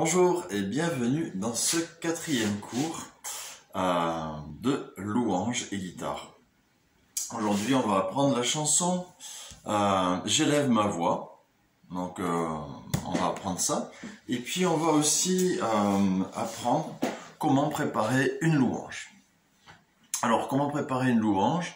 Bonjour et bienvenue dans ce quatrième cours de louange et guitare. Aujourd'hui, on va apprendre la chanson J'élève ma voix. Donc, on va apprendre ça. Et puis, on va aussi apprendre comment préparer une louange. Alors, comment préparer une louange?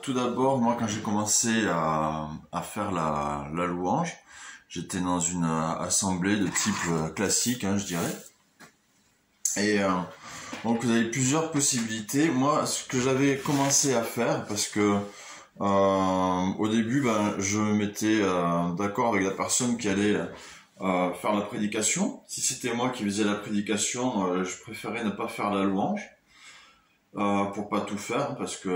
Tout d'abord, moi, quand j'ai commencé à faire la louange, j'étais dans une assemblée de type classique, je dirais. Et donc vous avez plusieurs possibilités. Moi, ce que j'avais commencé à faire, parce que au début, je me mettais d'accord avec la personne qui allait faire la prédication. Si c'était moi qui faisais la prédication, je préférais ne pas faire la louange. Pour pas tout faire, parce que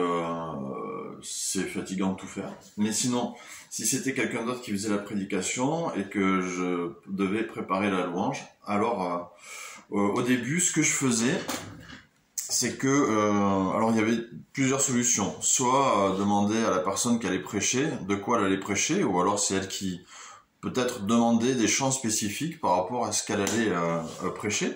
c'est fatigant de tout faire. Mais sinon, si c'était quelqu'un d'autre qui faisait la prédication et que je devais préparer la louange, alors au début, ce que je faisais, c'est que alors il y avait plusieurs solutions. Soit demander à la personne qui allait prêcher de quoi elle allait prêcher, ou alors c'est elle qui peut-être demandait des chants spécifiques par rapport à ce qu'elle allait prêcher.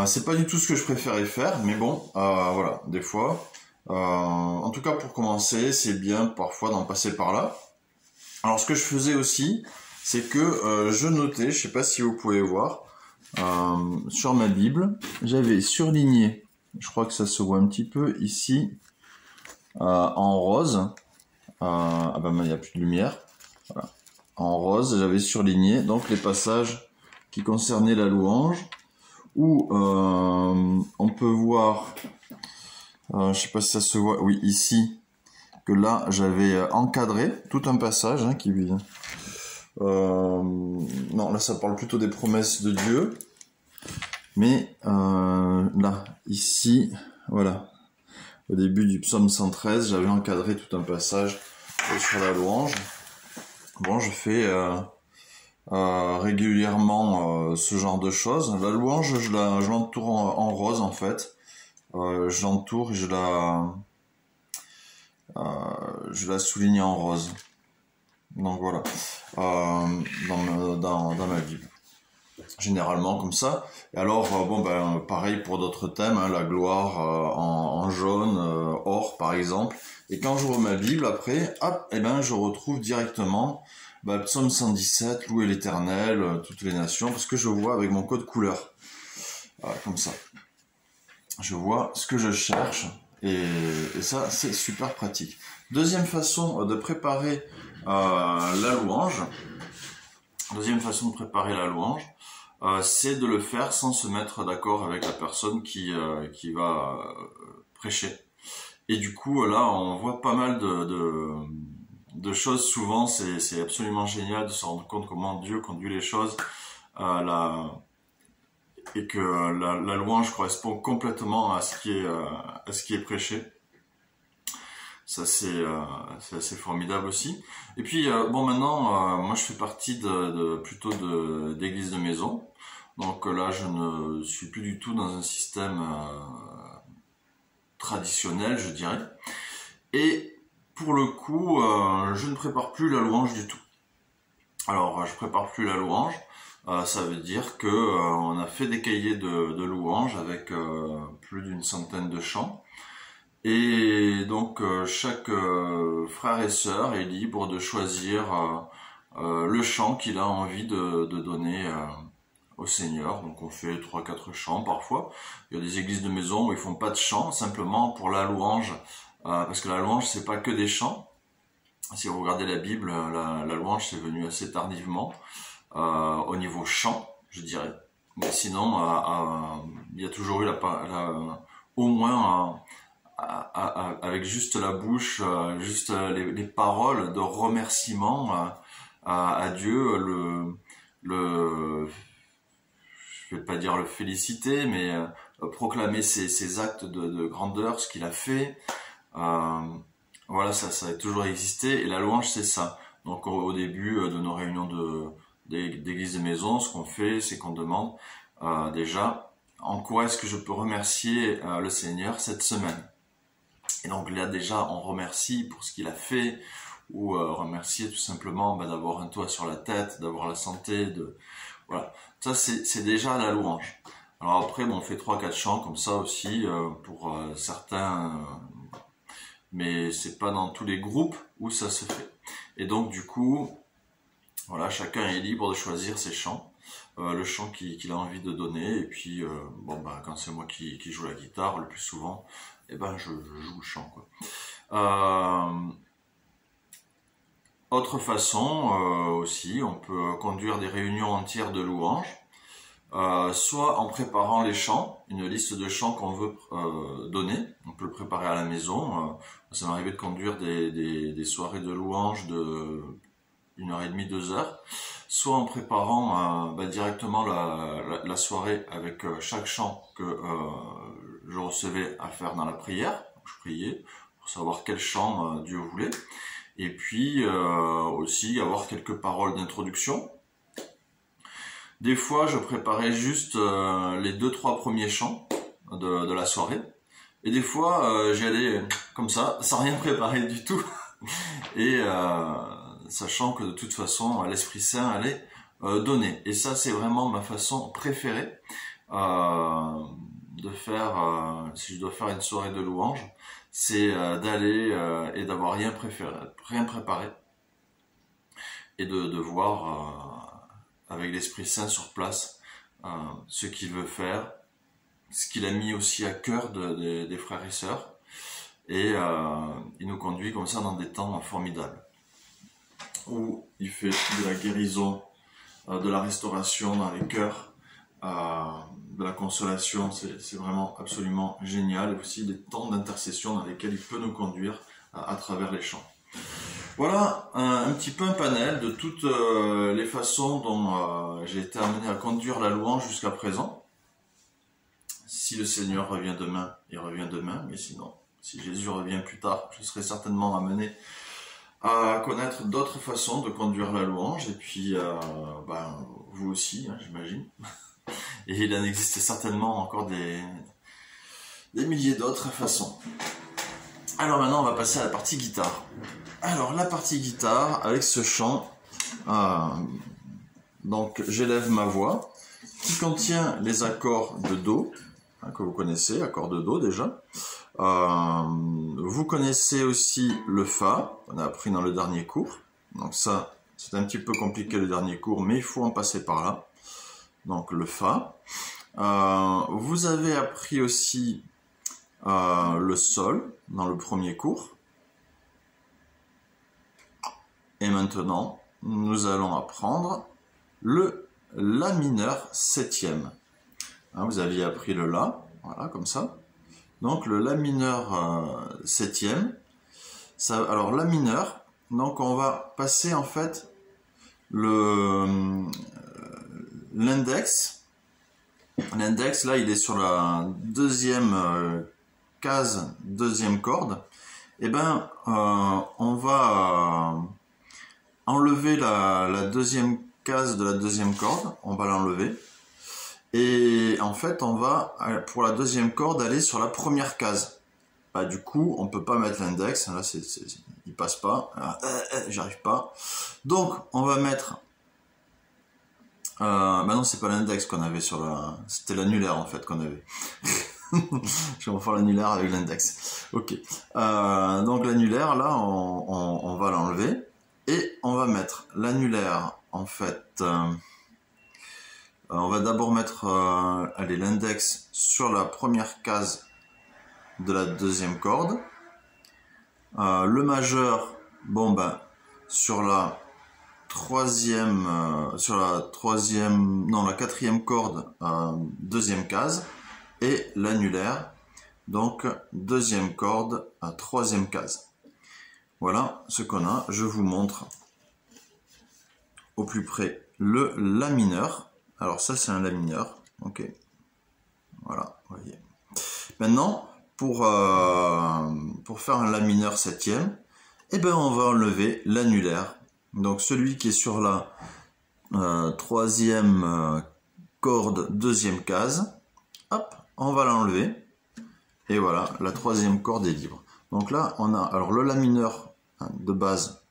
C'est pas du tout ce que je préférais faire, mais bon, voilà, des fois. En tout cas, pour commencer, c'est bien parfois d'en passer par là. Alors, ce que je faisais aussi, c'est que je notais, je sais pas si vous pouvez voir, sur ma Bible, j'avais surligné, je crois que ça se voit un petit peu ici, en rose. Il n'y a plus de lumière. Voilà. En rose, j'avais surligné donc les passages qui concernaient la louange, où on peut voir, je sais pas si ça se voit, oui, ici, que là, j'avais encadré tout un passage qui... non, là, ça parle plutôt des promesses de Dieu. Mais là, ici, voilà, au début du psaume 113, j'avais encadré tout un passage sur la louange. Bon, je fais... régulièrement ce genre de choses. La louange, je l'entoure en rose en fait. Je l'entoure et je la souligne en rose. Donc voilà, dans ma Bible. Généralement comme ça. Et alors, pareil pour d'autres thèmes, la gloire en jaune, or par exemple. Et quand j'ouvre ma Bible après, hop, je retrouve directement Psaume 117, louer l'Éternel, toutes les nations, parce que je vois avec mon code couleur, comme ça. Je vois ce que je cherche, et ça, c'est super pratique. Deuxième façon de préparer la louange, c'est de le faire sans se mettre d'accord avec la personne qui va prêcher. Et du coup, là, on voit pas mal de choses. Souvent, c'est absolument génial de se rendre compte comment Dieu conduit les choses, et que la louange correspond complètement à ce qui est prêché. Ça, c'est assez formidable aussi. Et puis, maintenant, moi, je fais partie plutôt d'église de maison. Donc là, je ne suis plus du tout dans un système traditionnel, je dirais. Et pour le coup, je ne prépare plus la louange du tout. Alors, je prépare plus la louange. Ça veut dire que on a fait des cahiers de louanges avec plus d'une centaine de chants. Et donc, chaque frère et sœur est libre de choisir le chant qu'il a envie de donner au Seigneur. Donc, on fait 3-4 chants parfois. Il y a des églises de maison où ils font pas de chants, simplement pour la louange. Parce que la louange, c'est pas que des chants. Si vous regardez la Bible, la louange, c'est venu assez tardivement, au niveau chant, je dirais. Mais sinon, il y a toujours eu au moins, avec juste la bouche, juste les paroles de remerciement à Dieu, je vais pas dire le féliciter, mais proclamer ses actes de grandeur, ce qu'il a fait. Voilà, ça a toujours existé, et la louange, c'est ça. Donc au début de nos réunions d'église de maison, ce qu'on fait, c'est qu'on demande déjà en quoi est-ce que je peux remercier le Seigneur cette semaine. Et donc là déjà, on remercie pour ce qu'il a fait, ou remercier tout simplement d'avoir un toit sur la tête, d'avoir la santé, voilà. Ça c'est déjà la louange. Alors après, bon, on fait 3-4 chants comme ça aussi pour certains, mais c'est pas dans tous les groupes où ça se fait. Et donc du coup, voilà, chacun est libre de choisir ses chants, le chant qu'il a envie de donner. Et puis bon bah quand c'est moi qui joue la guitare le plus souvent, eh ben je joue le chant quoi. Autre façon aussi, on peut conduire des réunions entières de louanges. Soit en préparant les chants, une liste de chants qu'on veut donner, on peut le préparer à la maison. Ça m'est arrivé de conduire des soirées de louanges de 1h30, 2 heures, soit en préparant directement la soirée avec chaque chant que je recevais à faire dans la prière. Je priais pour savoir quel chant Dieu voulait, et puis aussi avoir quelques paroles d'introduction. Des fois, je préparais juste les 2-3 premiers chants de la soirée. Et des fois, j'y allais comme ça, sans rien préparer du tout. Et sachant que de toute façon, l'Esprit Saint allait donner. Et ça, c'est vraiment ma façon préférée de faire, si je dois faire une soirée de louange, c'est d'aller et d'avoir rien préparé. Et de voir avec l'Esprit Saint sur place ce qu'il veut faire, ce qu'il a mis aussi à cœur des frères et sœurs, et il nous conduit comme ça dans des temps formidables où il fait de la guérison, de la restauration dans les cœurs, de la consolation. C'est vraiment absolument génial, et aussi des temps d'intercession dans lesquels il peut nous conduire à travers les chants. Voilà un petit peu un panel de toutes les façons dont j'ai été amené à conduire la louange jusqu'à présent. Si le Seigneur revient demain, il revient demain, mais sinon, si Jésus revient plus tard, je serai certainement amené à connaître d'autres façons de conduire la louange, et puis vous aussi, hein, j'imagine. Et il en existe certainement encore des milliers d'autres façons. Alors maintenant, on va passer à la partie guitare. Alors la partie guitare avec ce chant, donc j'élève ma voix, qui contient les accords de Do, hein, que vous connaissez, accords de Do déjà. Vous connaissez aussi le Fa, on a appris dans le dernier cours. Donc ça, c'est un petit peu compliqué le dernier cours, mais il faut en passer par là. Donc le Fa. Vous avez appris aussi le Sol dans le premier cours. Et maintenant, nous allons apprendre le La mineur septième. Hein, vous aviez appris le La, voilà, comme ça. Donc le La mineur septième. Alors La mineur, donc on va passer en fait l'index. L'index, là, il est sur la deuxième case, deuxième corde. Et ben, on va enlever la deuxième case de la deuxième corde, on va l'enlever, et en fait on va pour la deuxième corde aller sur la première case. Bah, du coup on peut pas mettre l'index, là il passe pas, j'arrive pas, donc on va mettre non, c'est pas l'index qu'on avait c'était l'annulaire en fait qu'on avait. Je vais faire l'annulaire avec l'index. Ok, donc l'annulaire là on va l'enlever. Et on va mettre l'annulaire, en fait, on va d'abord mettre l'index sur la première case de la deuxième corde. Le majeur, bon ben, sur la quatrième corde, deuxième case, et l'annulaire, donc deuxième corde, troisième case. Voilà ce qu'on a. Je vous montre au plus près le La mineur. Alors ça c'est un La mineur. Ok. Voilà, vous voyez. Maintenant, pour faire un La mineur septième, eh ben on va enlever l'annulaire. Donc celui qui est sur la troisième corde, deuxième case. Hop, on va l'enlever. Et voilà, la troisième corde est libre. Donc là, on a alors le La mineur de base,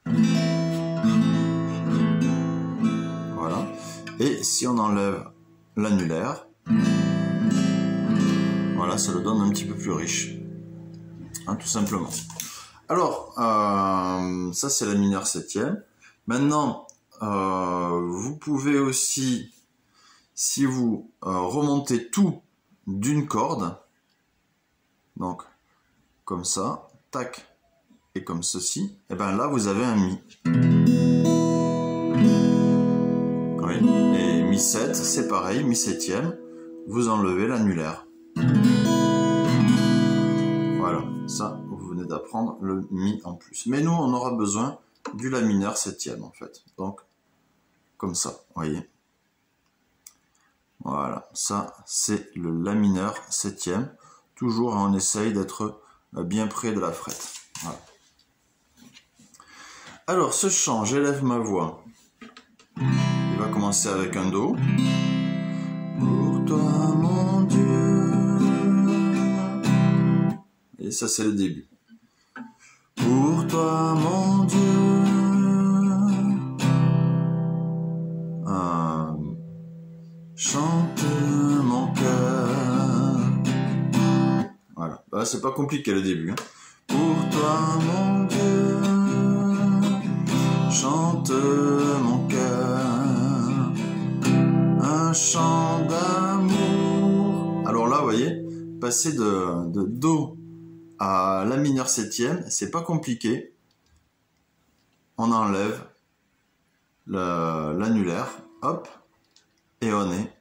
Voilà. Et si on enlève l'annulaire, voilà, ça le donne un petit peu plus riche, hein, tout simplement. Alors, ça c'est la mineure septième. Maintenant, vous pouvez aussi, si vous remontez tout d'une corde, donc comme ça, tac, et comme ceci, et bien là vous avez un mi. Oui. Et mi 7, c'est pareil, mi septième, vous enlevez l'annulaire. Voilà, ça vous venez d'apprendre le mi en plus. Mais nous on aura besoin du la mineur septième en fait. Donc comme ça, vous voyez. Voilà, ça c'est le la mineur septième. Toujours on essaye d'être bien près de la frette. Voilà. Alors ce chant, j'élève ma voix. Il va commencer avec un do. Pour toi mon Dieu. Et ça c'est le début. Pour toi mon Dieu. Chante mon cœur. Voilà, bah, c'est pas compliqué le début. Hein. Pour toi mon Dieu. Chante mon cœur. Un chant d'amour. Alors là, vous voyez, passer de do à la mineur septième, c'est pas compliqué. On enlève l'annulaire, hop, et on est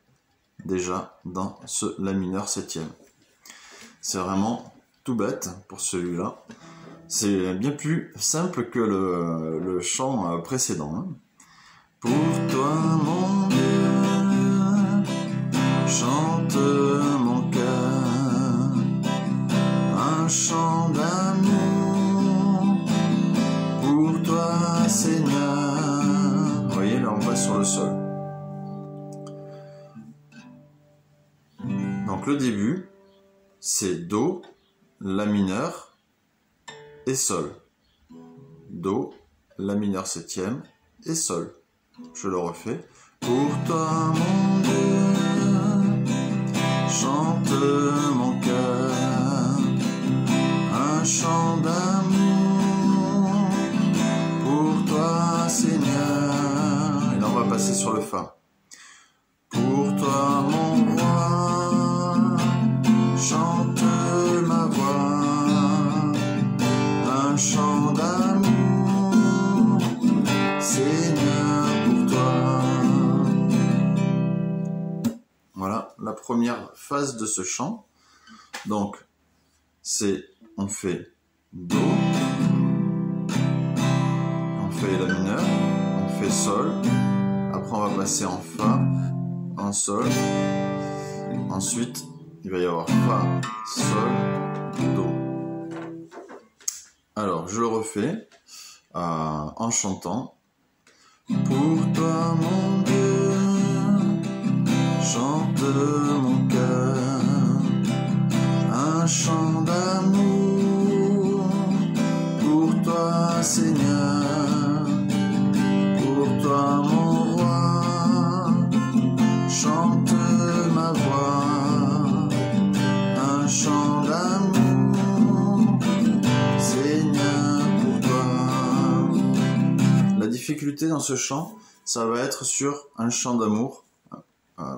déjà dans ce la mineur septième. C'est vraiment tout bête pour celui-là. C'est bien plus simple que le chant précédent. Hein. Pour toi mon Dieu, chante mon cœur, un chant d'amour pour toi Seigneur. Vous voyez, là on passe sur le sol. Donc le début, c'est do, la mineur et sol. Do, la mineur septième et sol. Je le refais. Pour toi mon Dieu, chante mon cœur, un chant d'amour pour toi Seigneur. Et là on va passer sur le fa. Pour toi mon roi, chante ma voix, un chant d'amour, Seigneur pour toi. Voilà la première phase de ce chant. Donc, c'est, on fait do, on fait la mineur, on fait sol, après on va passer en fa, en sol, ensuite il va y avoir fa, sol, do. Alors je le refais en chantant. Pour toi mon Dieu, chante mon cœur, un chant d'amour pour toi Seigneur, pour toi mon roi, chante ma voix, un chant d'amour, Seigneur pour toi. La difficulté dans ce chant, ça va être sur un chant d'amour,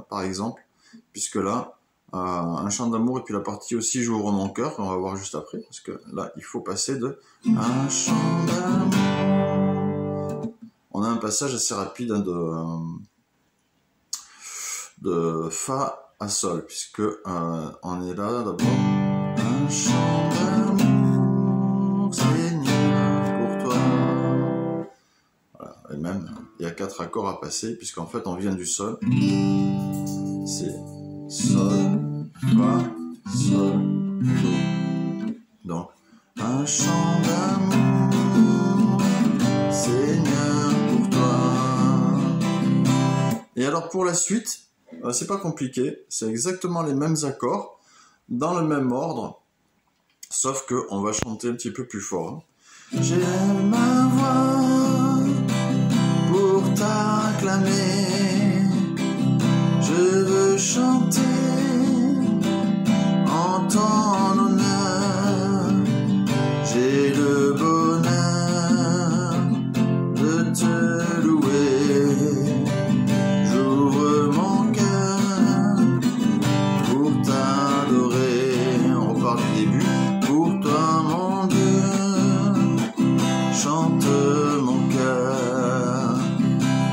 par exemple, puisque là, un chant d'amour et puis la partie aussi j'ouvre mon cœur, on va voir juste après, parce que là, il faut passer de un chant d'amour. On a un passage assez rapide de fa à sol, puisque on est là d'abord. Un chant d'amour, Seigneur, pour toi. Voilà, et même, il y a 4 accords à passer, puisqu'en fait, on vient du sol. C'est sol, fa, sol, do. Donc, un chant d'amour, Seigneur, pour toi. Et alors, pour la suite, c'est pas compliqué, c'est exactement les mêmes accords, dans le même ordre, sauf qu'on va chanter un petit peu plus fort. J'aime ma voix. t'acclamer, je veux chanter en ton honneur, j'ai le bonheur de te louer, j'ouvre mon cœur pour t'adorer. On repart du début. Pour toi mon Dieu, chante mon cœur,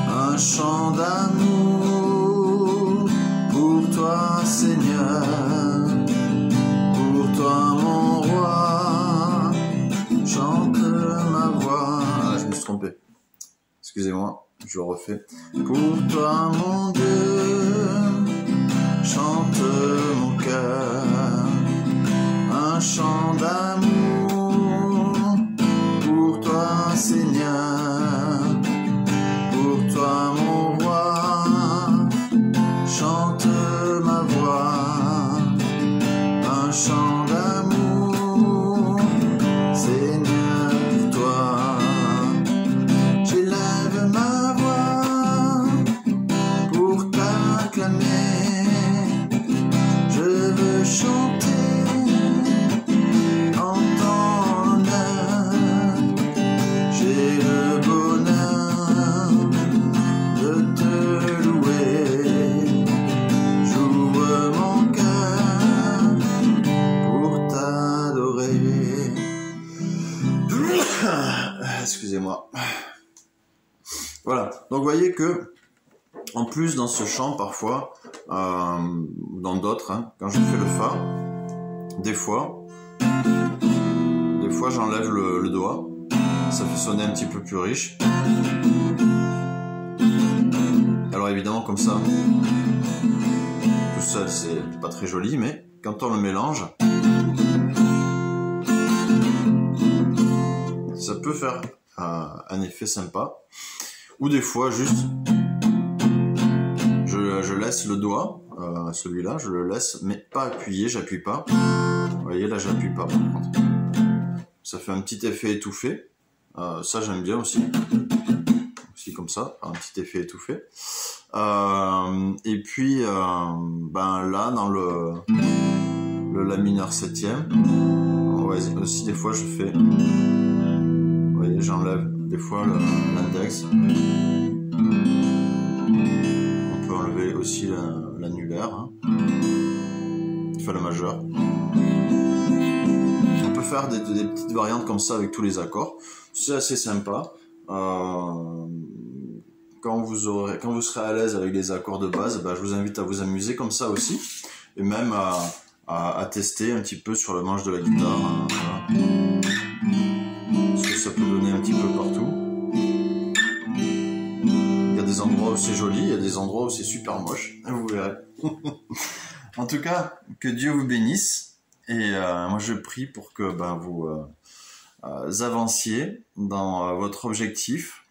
un chant d'amour pour toi Seigneur, pour toi mon roi, chante ma voix. Ah, je me suis trompé, excusez-moi, je le refais. Pour toi mon Dieu, chante mon cœur, un chant d'amour pour toi Seigneur, pour toi mon roi, chante ma voix, un chant d'amour, Seigneur pour toi. J'élève ma voix pour t'acclamer, je veux chanter en ton honneur, j'ai le bonheur de te louer, j'ouvre mon cœur pour t'adorer. Excusez-moi. Voilà, donc vous voyez que en plus dans ce chant parfois, dans d'autres, hein, quand je fais le Fa, des fois j'enlève le doigt, ça fait sonner un petit peu plus riche. Alors évidemment comme ça, tout seul c'est pas très joli, mais quand on le mélange, ça peut faire un effet sympa. Ou des fois juste, je laisse le doigt, celui-là, je le laisse, mais pas appuyé, j'appuie pas. Vous voyez là, j'appuie pas par contre. Ça fait un petit effet étouffé. Ça j'aime bien aussi. Aussi comme ça, un petit effet étouffé. Et puis, ben là, dans le La mineur septième, aussi des fois je fais, vous voyez, j'enlève des fois l'index. On peut enlever aussi l'annulaire, hein. Enfin le majeur. On peut faire des petites variantes comme ça avec tous les accords. C'est assez sympa. Quand vous serez à l'aise avec les accords de base, ben, je vous invite à vous amuser comme ça aussi. Et même à tester un petit peu sur le manche de la guitare. Hein, voilà. Ce que ça peut donner un petit peu partout. Il y a des endroits où c'est joli, il y a des endroits où c'est super moche. Vous verrez. En tout cas, que Dieu vous bénisse. Et moi je prie pour que ben, vous avanciez dans votre objectif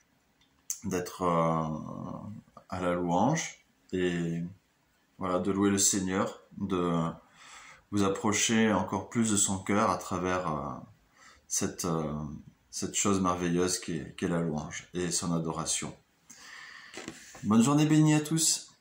d'être à la louange et voilà, de louer le Seigneur, de vous approcher encore plus de son cœur à travers cette chose merveilleuse qu'est la louange et son adoration. Bonne journée bénie à tous.